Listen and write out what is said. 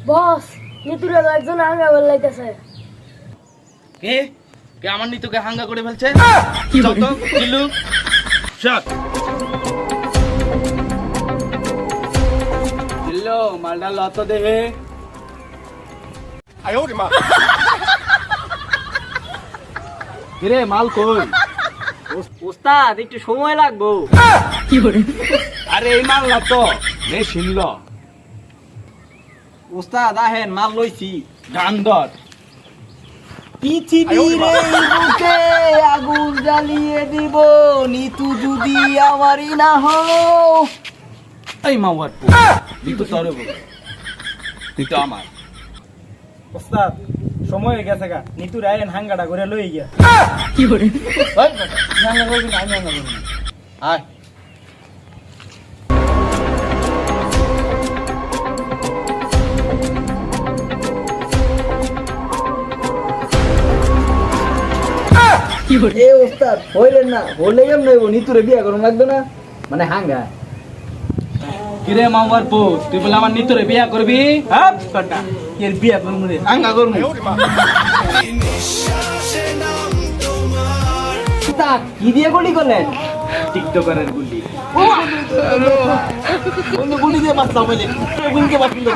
বস নিতুরে তো একজন আঙ্গা বললাইতেছে। কে কে আমার নিতুকে হাঙ্গা করে ফেলছে? যাও তো কিল্লু শট কিল্লো মালটা লত দেহে। কিরে মাল কই? ওস্তাদ একটু সময় লাগবো। আরে এই মাল না তো নে শুনল। ওস্তাদ আহেন মাল লইছি। গান ধর। পৃথিবীর এই বুকে আগুন জ্বালিয়ে দিব নিতু যদি আমারই না হও। এই মাওয়ার পু নিতু তরে বল নিতু আমার। ওস্তাদ সময় হয়ে গেছে গা, নিতু রায়ন হাঙ্গাটা করে লই গিয়া। ওই বেটা, তুই হাঙ্গা করবি না, আমি হাঙ্গা করবো না। আয় এ ওস্তাদ হইলেন না, হলে কেমন হইব? নিতুরে বিয়া করুন লাগবে না, মানে হাঙ্গা। কিরে মাওয়ার পু তুই বলে আমার নিতুরে বিয়া করবি? হ্যাঁ বেটা এর বিয়া করবো রে, হাঙ্গা করবো। ওস্তাদ কি দিয়ে গুলি করলেন? টিকটকারের গুলি। গুলি দিয়ে বাঁচতাম বলে গুলিকে বাঁচিয়ে